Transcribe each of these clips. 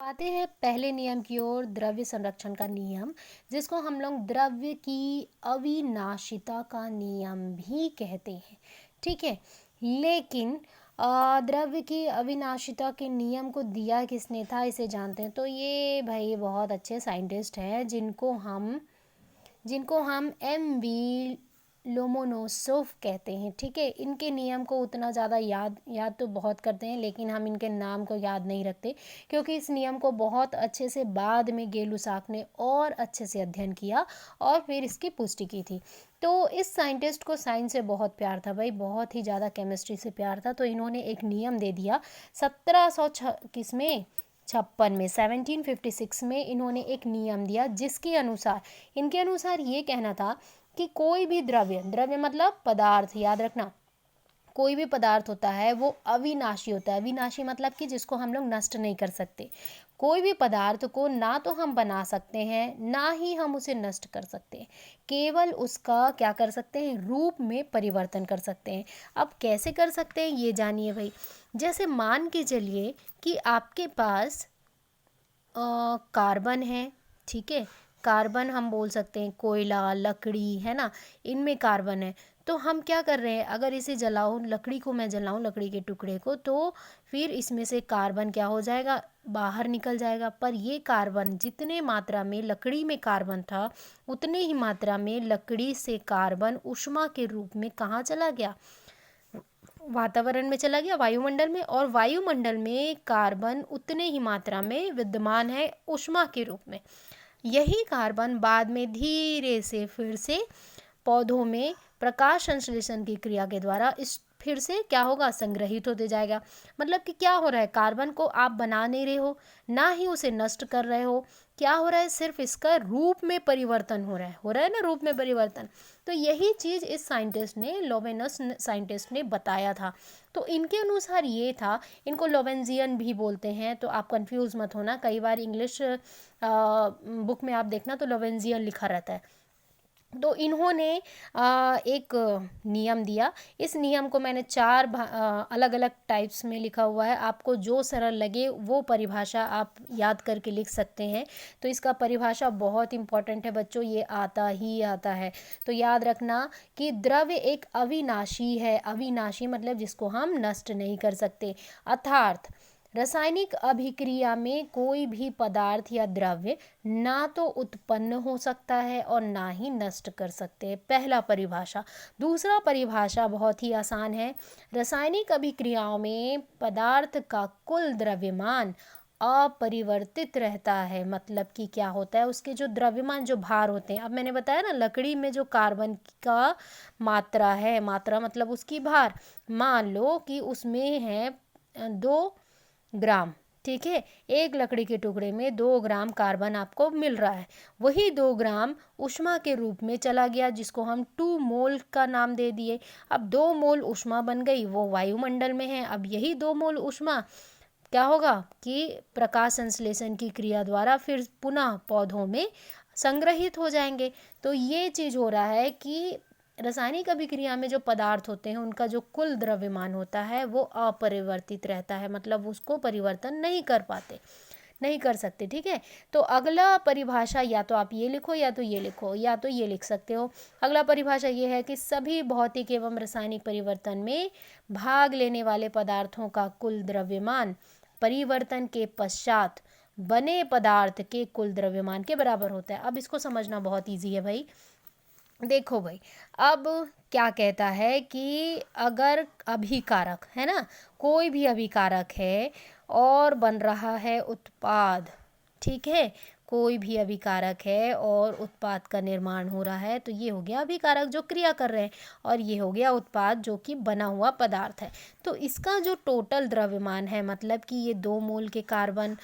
आते हैं पहले नियम की ओर, द्रव्य संरक्षण का नियम, जिसको हम लोग द्रव्य की अविनाशिता का नियम भी कहते हैं। ठीक है। लेकिन द्रव्य की अविनाशिता के नियम को दिया किसने था, इसे जानते हैं। तो ये भाई बहुत अच्छे साइंटिस्ट हैं जिनको हम एम.वी. लोमोनोसोव कहते हैं। ठीक है। इनके नियम को उतना ज़्यादा याद तो बहुत करते हैं, लेकिन हम इनके नाम को याद नहीं रखते, क्योंकि इस नियम को बहुत अच्छे से बाद में गै-लुसाक ने और अच्छे से अध्ययन किया और फिर इसकी पुष्टि की थी। तो इस साइंटिस्ट को साइंस से बहुत प्यार था भाई, बहुत ही ज़्यादा केमिस्ट्री से प्यार था। तो इन्होंने एक नियम दे दिया 1756 में इन्होंने एक नियम दिया, जिसके अनुसार इनके अनुसार ये कहना था कि कोई भी द्रव्य मतलब पदार्थ, याद रखना, कोई भी पदार्थ होता है वो अविनाशी होता है। अविनाशी मतलब कि जिसको हम लोग नष्ट नहीं कर सकते। कोई भी पदार्थ को ना तो हम बना सकते हैं, ना ही हम उसे नष्ट कर सकते हैं, केवल उसका क्या कर सकते हैं, रूप में परिवर्तन कर सकते हैं। अब कैसे कर सकते हैं ये जानिए भाई। जैसे मान के चलिए कि आपके पास कार्बन है। ठीक है। कार्बन हम बोल सकते हैं, कोयला, लकड़ी, है ना, इनमें कार्बन है। तो हम क्या कर रहे हैं, अगर इसे जलाऊं, लकड़ी को मैं जलाऊं, लकड़ी के टुकड़े को, तो फिर इसमें से कार्बन क्या हो जाएगा, बाहर निकल जाएगा। पर ये कार्बन जितने मात्रा में लकड़ी में कार्बन था, उतने ही मात्रा में लकड़ी से कार्बन ऊष्मा के रूप में कहाँ चला गया, वातावरण में चला गया, वायुमंडल में। और वायुमंडल में कार्बन उतने ही मात्रा में विद्यमान है ऊष्मा के रूप में। यही कार्बन बाद में धीरे से फिर से पौधों में प्रकाश संश्लेषण की क्रिया के द्वारा इस फिर से क्या होगा, संग्रहित होते जाएगा। मतलब कि क्या हो रहा है, कार्बन को आप बना नहीं रहे हो, ना ही उसे नष्ट कर रहे हो। क्या हो रहा है, सिर्फ इसका रूप में परिवर्तन हो रहा है ना, रूप में परिवर्तन। तो यही चीज़ इस साइंटिस्ट ने, लोवेनस साइंटिस्ट ने बताया था। तो इनके अनुसार ये था, इनको लोवेंजियन भी बोलते हैं, तो आप कंफ्यूज मत होना। कई बार इंग्लिश बुक में आप देखना तो लोवेंजियन लिखा रहता है। तो इन्होंने एक नियम दिया। इस नियम को मैंने चार अलग अलग टाइप्स में लिखा हुआ है। आपको जो सरल लगे वो परिभाषा आप याद करके लिख सकते हैं। तो इसका परिभाषा बहुत इंपॉर्टेंट है बच्चों, ये आता ही आता है। तो याद रखना कि द्रव्य एक अविनाशी है। अविनाशी मतलब जिसको हम नष्ट नहीं कर सकते। अर्थात रासायनिक अभिक्रिया में कोई भी पदार्थ या द्रव्य ना तो उत्पन्न हो सकता है और ना ही नष्ट कर सकते हैं, पहला परिभाषा। दूसरा परिभाषा बहुत ही आसान है। रासायनिक अभिक्रियाओं में पदार्थ का कुल द्रव्यमान अपरिवर्तित रहता है। मतलब कि क्या होता है, उसके जो द्रव्यमान, जो भार होते हैं, अब मैंने बताया ना, लकड़ी में जो कार्बन का मात्रा है, मात्रा मतलब उसकी भार, मान लो कि उसमें है 2 ग्राम। ठीक है। एक लकड़ी के टुकड़े में 2 ग्राम कार्बन आपको मिल रहा है। वही 2 ग्राम ऊष्मा के रूप में चला गया, जिसको हम 2 मोल का नाम दे दिए। अब 2 मोल ऊष्मा बन गई, वो वायुमंडल में है। अब यही 2 मोल ऊष्मा क्या होगा कि प्रकाश संश्लेषण की क्रिया द्वारा फिर पुनः पौधों में संग्रहित हो जाएंगे। तो ये चीज़ हो रहा है कि रासायनिक अभिक्रिया में जो पदार्थ होते हैं उनका जो कुल द्रव्यमान होता है वो अपरिवर्तित रहता है। मतलब उसको परिवर्तन नहीं कर सकते। ठीक है। तो अगला परिभाषा, या तो आप ये लिखो या तो ये लिखो, या तो ये लिख सकते हो। अगला परिभाषा ये है कि सभी भौतिक एवं रासायनिक परिवर्तन में भाग लेने वाले पदार्थों का कुल द्रव्यमान परिवर्तन के पश्चात बने पदार्थ के कुल द्रव्यमान के बराबर होता है। अब इसको समझना बहुत ईजी है भाई। देखो भाई, अब क्या कहता है कि अगर अभिकारक है ना, कोई भी अभिकारक है और बन रहा है उत्पाद। ठीक है। कोई भी अभिकारक है और उत्पाद का निर्माण हो रहा है, तो ये हो गया अभिकारक जो क्रिया कर रहे हैं, और ये हो गया उत्पाद जो कि बना हुआ पदार्थ है। तो इसका जो टोटल द्रव्यमान है, मतलब कि ये 2 मोल के कार्बन,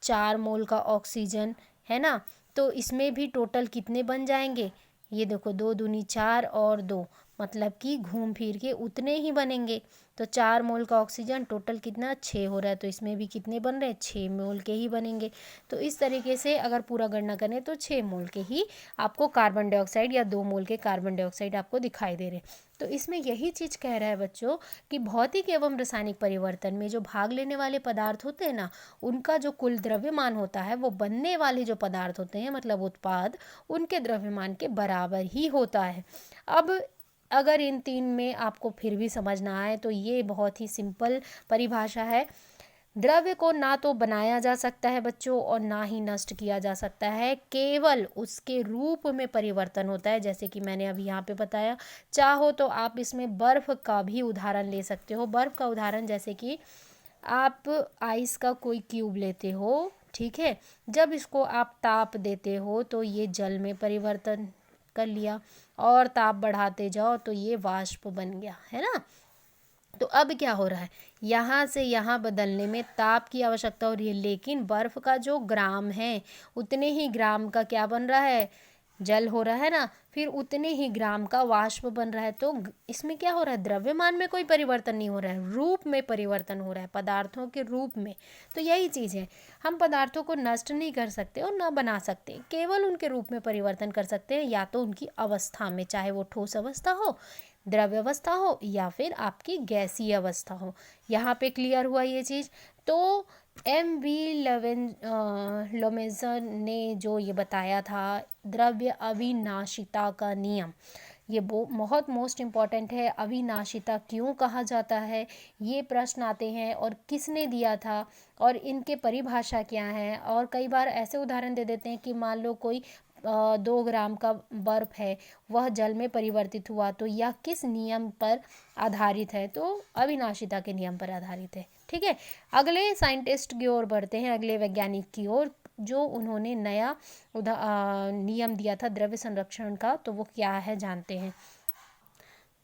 4 मोल का ऑक्सीजन, है ना, तो इसमें भी टोटल कितने बन जाएंगे, ये देखो 2 दूनी 4 और 2 मतलब कि घूम फिर के उतने ही बनेंगे। तो 4 मोल का ऑक्सीजन टोटल कितना 6 हो रहा है, तो इसमें भी कितने बन रहे हैं 6 मोल के ही बनेंगे। तो इस तरीके से अगर पूरा गणना करें तो 6 मोल के ही आपको कार्बन डाइऑक्साइड या 2 मोल के कार्बन डाइऑक्साइड आपको दिखाई दे रहे हैं। तो इसमें यही चीज़ कह रहा है बच्चों कि भौतिक एवं रासायनिक परिवर्तन में जो भाग लेने वाले पदार्थ होते हैं ना, उनका जो कुल द्रव्यमान होता है वो बनने वाले जो पदार्थ होते हैं मतलब उत्पाद, उनके द्रव्यमान के बराबर ही होता है। अब अगर इन 3 में आपको फिर भी समझ ना आए तो ये बहुत ही सिंपल परिभाषा है। द्रव्य को ना तो बनाया जा सकता है बच्चों और ना ही नष्ट किया जा सकता है, केवल उसके रूप में परिवर्तन होता है। जैसे कि मैंने अभी यहाँ पे बताया, चाहो तो आप इसमें बर्फ़ का भी उदाहरण ले सकते हो। बर्फ़ का उदाहरण जैसे कि आप आइस का कोई क्यूब लेते हो, ठीक है, जब इसको आप ताप देते हो तो ये जल में परिवर्तन कर लिया और ताप बढ़ाते जाओ तो ये वाष्प बन गया, है ना। तो अब क्या हो रहा है, यहाँ से यहाँ बदलने में ताप की आवश्यकता हो रही है, लेकिन बर्फ़ का जो ग्राम है उतने ही ग्राम का क्या बन रहा है, जल हो रहा है ना, फिर उतने ही ग्राम का वाष्प बन रहा है। तो इसमें क्या हो रहा है, द्रव्यमान में कोई परिवर्तन नहीं हो रहा है, रूप में परिवर्तन हो रहा है, पदार्थों के रूप में। तो यही चीज़ है, हम पदार्थों को नष्ट नहीं कर सकते और ना बना सकते, केवल उनके रूप में परिवर्तन कर सकते हैं, या तो उनकी अवस्था में, चाहे वो ठोस अवस्था हो, द्रव्य अवस्था हो या फिर आपकी गैसीय अवस्था हो। यहाँ पे क्लियर हुआ ये चीज़। तो लोमेजन ने जो ये बताया था द्रव्य अविनाशिता का नियम, ये बहुत मोस्ट इम्पॉर्टेंट है। अविनाशिता क्यों कहा जाता है, ये प्रश्न आते हैं, और किसने दिया था और इनके परिभाषा क्या है। और कई बार ऐसे उदाहरण दे देते हैं कि मान लो कोई 2 ग्राम का बर्फ है, वह जल में परिवर्तित हुआ, तो यह किस नियम पर आधारित है, तो अविनाशिता के नियम पर आधारित है। ठीक है, अगले साइंटिस्ट की ओर बढ़ते हैं, अगले वैज्ञानिक की ओर, जो उन्होंने नया नियम दिया था द्रव्य संरक्षण का, तो वो क्या है जानते हैं।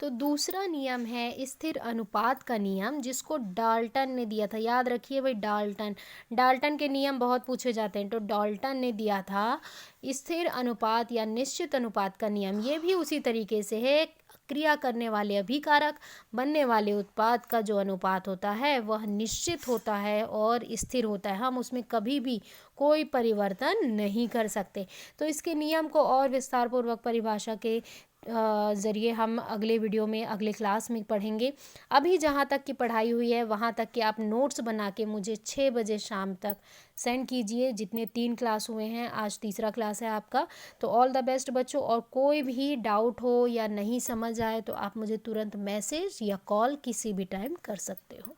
तो दूसरा नियम है स्थिर अनुपात का नियम, जिसको डाल्टन ने दिया था। याद रखिए भाई, डाल्टन के नियम बहुत पूछे जाते हैं। तो डाल्टन ने दिया था स्थिर अनुपात या निश्चित अनुपात का नियम। ये भी उसी तरीके से है, क्रिया करने वाले अभिकारक बनने वाले उत्पाद का जो अनुपात होता है वह निश्चित होता है और स्थिर होता है, हम उसमें कभी भी कोई परिवर्तन नहीं कर सकते। तो इसके नियम को और विस्तार पूर्वक परिभाषा के ज़रिए हम अगले वीडियो में, अगले क्लास में पढ़ेंगे। अभी जहाँ तक की पढ़ाई हुई है वहाँ तक के आप नोट्स बना के मुझे 6 बजे शाम तक सेंड कीजिए। जितने 3 क्लास हुए हैं, आज तीसरा क्लास है आपका। तो ऑल द बेस्ट बच्चों, और कोई भी डाउट हो या नहीं समझ आए तो आप मुझे तुरंत मैसेज या कॉल किसी भी टाइम कर सकते हो।